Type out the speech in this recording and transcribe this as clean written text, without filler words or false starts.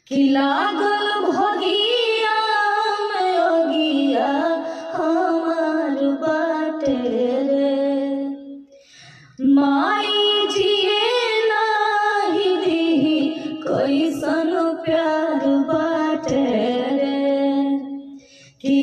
कि लागल भगिया में अगिया हमार बाटे रे। माई जिए नाही दी कैसन प्यार बाटे रे। कि